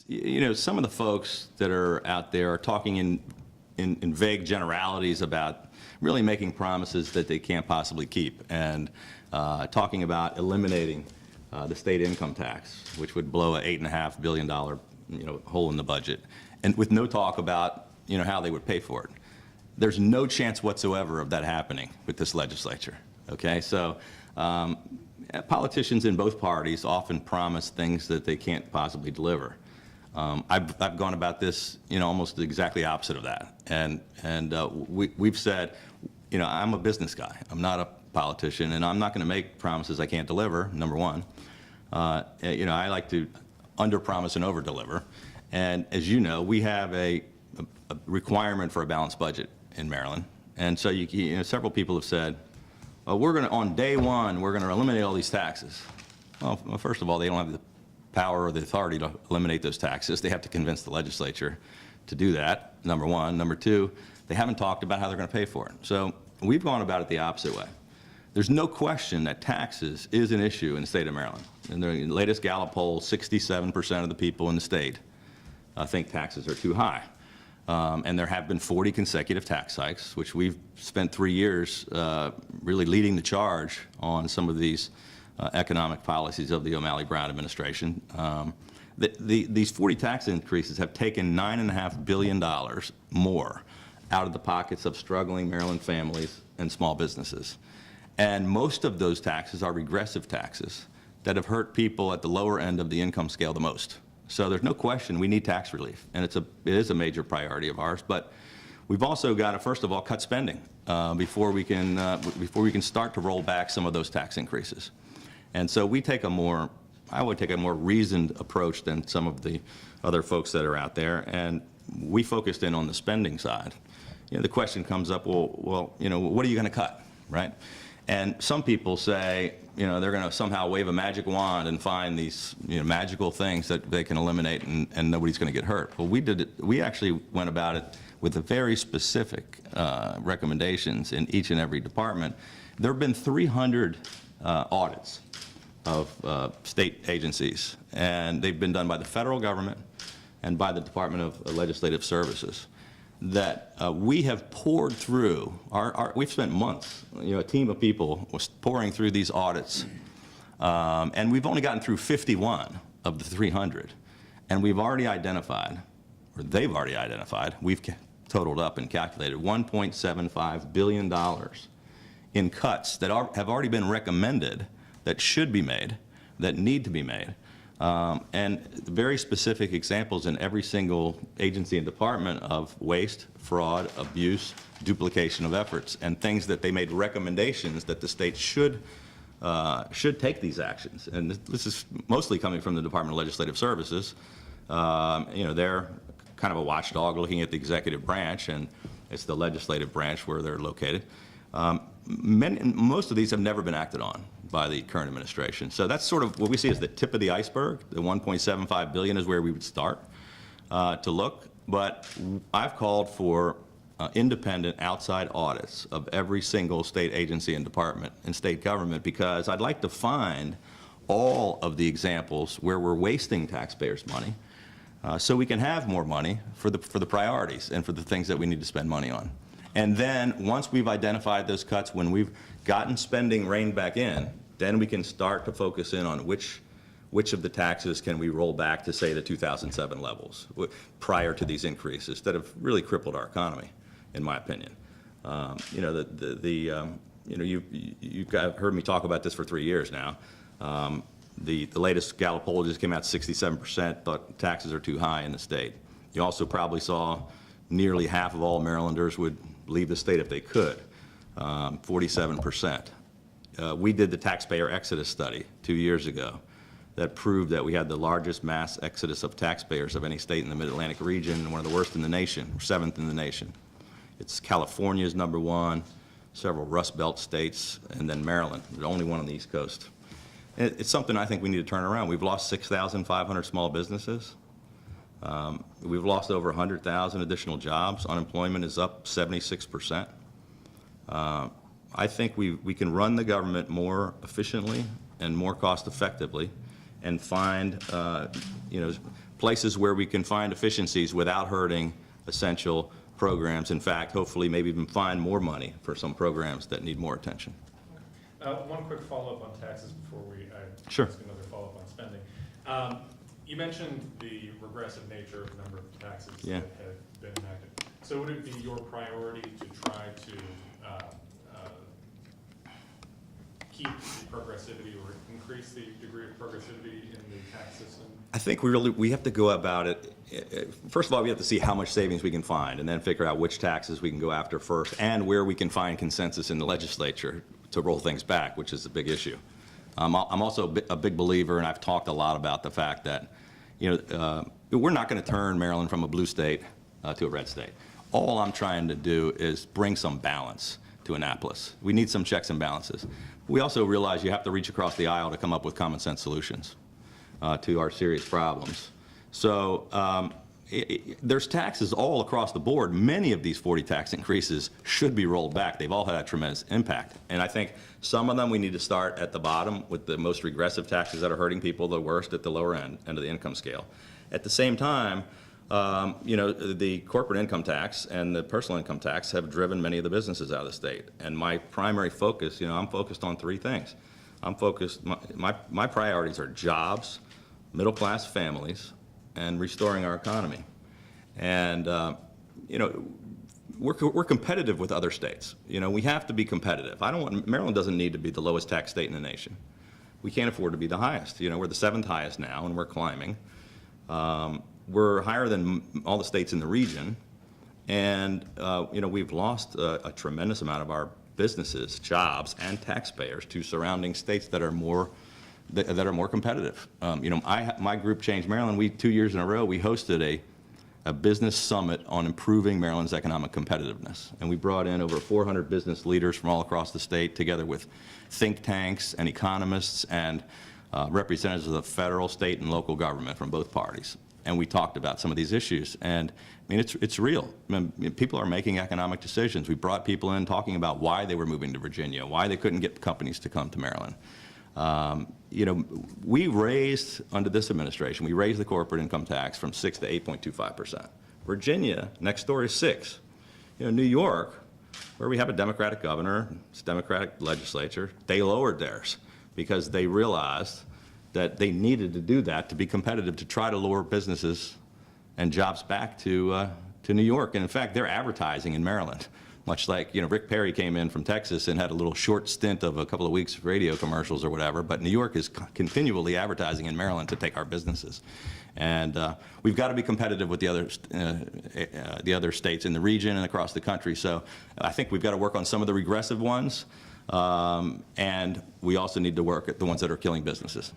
you know, some of the folks that are out there are talking in vague generalities about really making promises that they can't possibly keep, and talking about eliminating the state income tax, which would blow a $8.5 billion hole in the budget, and with no talk about how they would pay for it. There's no chance whatsoever of that happening with this legislature. Okay, so politicians in both parties often promise things that they can't possibly deliver. I've gone about this, almost exactly opposite of that, and we've said, I'm a business guy. I'm not a politician, and I'm not going to make promises I can't deliver. Number one, I like to under-promise and over-deliver, and as you know, we have a requirement for a balanced budget in Maryland, and so several people have said, we're going to, on day one, we're going to eliminate all these taxes. Well, first of all, they don't have the power or the authority to eliminate those taxes. They have to convince the legislature to do that, number one. Number two, they haven't talked about how they're going to pay for it. So we've gone about it the opposite way. There's no question that taxes is an issue in the state of Maryland. In the latest Gallup poll, 67% of the people in the state think taxes are too high. And there have been 40 consecutive tax hikes, which we've spent 3 years really leading the charge on some of these economic policies of the O'Malley-Brown administration. These 40 tax increases have taken $9.5 billion more out of the pockets of struggling Maryland families and small businesses. And most of those taxes are regressive taxes that have hurt people at the lower end of the income scale the most. So there's no question we need tax relief, and it is a major priority of ours. But we've also got to, first of all, cut spending before we can start to roll back some of those tax increases. And so we take I would take a more reasoned approach than some of the other folks that are out there, and we focused in on the spending side. The question comes up, well, what are you going to cut, right? And some people say, they're going to somehow wave a magic wand and find these magical things that they can eliminate and nobody's going to get hurt. Well, we actually went about it with a very specific recommendations in each and every department. There have been 300 audits of state agencies, and they've been done by the federal government and by the Department of Legislative Services, that we have poured through. We've spent months, a team of people was pouring through these audits, and we've only gotten through 51 of the 300, and we've already identified, or they've already identified, we've totaled up and calculated $1.75 billion in cuts that have already been recommended, that should be made, that need to be made. And very specific examples in every single agency and department of waste, fraud, abuse, duplication of efforts, and things that they made recommendations that the state should take these actions. And this is mostly coming from the Department of Legislative Services. They're kind of a watchdog looking at the executive branch, and it's the legislative branch where they're located. Most of these have never been acted on by the current administration. So that's sort of what we see as the tip of the iceberg. The $1.75 billion is where we would start to look. But I've called for independent outside audits of every single state agency and department in state government, because I'd like to find all of the examples where we're wasting taxpayers' money so we can have more money for the priorities and for the things that we need to spend money on. And then once we've identified those cuts, when we've gotten spending reined back in, then we can start to focus in on which of the taxes can we roll back to, say, the 2007 levels prior to these increases that have really crippled our economy, in my opinion. You've heard me talk about this for 3 years now. The latest Gallup poll just came out, 67% thought taxes are too high in the state. You also probably saw nearly half of all Marylanders would leave the state if they could, 47%. We did the taxpayer exodus study 2 years ago that proved that we had the largest mass exodus of taxpayers of any state in the Mid-Atlantic region, and one of the worst in the nation, 7th in the nation. It's California's #1, several Rust Belt states, and then Maryland, the only one on the East Coast. It's something I think we need to turn around. We've lost 6,500 small businesses. We've lost over 100,000 additional jobs. Unemployment is up 76%. I think we can run the government more efficiently and more cost effectively, and find places where we can find efficiencies without hurting essential programs. In fact, hopefully maybe even find more money for some programs that need more attention. One quick follow-up on taxes before Sure. ask another follow-up on spending. You mentioned the regressive nature of the number of taxes that have been enacted. So would it be your priority to try to keep the progressivity or increase the degree of progressivity in the tax system? I think we have to go about it. First of all, we have to see how much savings we can find, and then figure out which taxes we can go after first, and where we can find consensus in the legislature to roll things back, which is a big issue. I'm also a big believer, and I've talked a lot about the fact that, we're not going to turn Maryland from a blue state to a red state. All I'm trying to do is bring some balance to Annapolis. We need some checks and balances. We also realize you have to reach across the aisle to come up with common sense solutions to our serious problems. So there's taxes all across the board. Many of these 40 tax increases should be rolled back. They've all had a tremendous impact. And I think some of them we need to start at the bottom with the most regressive taxes that are hurting people the worst at the lower end of the income scale. At the same time, the corporate income tax and the personal income tax have driven many of the businesses out of the state. And my primary focus, I'm focused on three things. My priorities are jobs, middle-class families, and restoring our economy. And, we're competitive with other states. We have to be competitive. Maryland doesn't need to be the lowest tax state in the nation. We can't afford to be the highest. We're the 7th highest now, and we're climbing. We're higher than all the states in the region, and we've lost a tremendous amount of our businesses, jobs, and taxpayers to surrounding states that are more competitive. My group, Change Maryland, 2 years in a row, we hosted a business summit on improving Maryland's economic competitiveness, and we brought in over 400 business leaders from all across the state, together with think tanks and economists and representatives of the federal, state, and local government from both parties. And we talked about some of these issues, and it's real. People are making economic decisions. We brought people in talking about why they were moving to Virginia, why they couldn't get companies to come to Maryland. We raised, under this administration, we raised the corporate income tax from 6 to 8.25%. Virginia, next door, is 6. New York, where we have a Democratic governor, it's a Democratic legislature, they lowered theirs because they realized that they needed to do that to be competitive, to try to lure businesses and jobs back to New York. And in fact, they're advertising in Maryland, much like, Rick Perry came in from Texas and had a little short stint of a couple of weeks of radio commercials or whatever, but New York is continually advertising in Maryland to take our businesses. And we've got to be competitive with the other states in the region and across the country. So I think we've got to work on some of the regressive ones, and we also need to work at the ones that are killing businesses.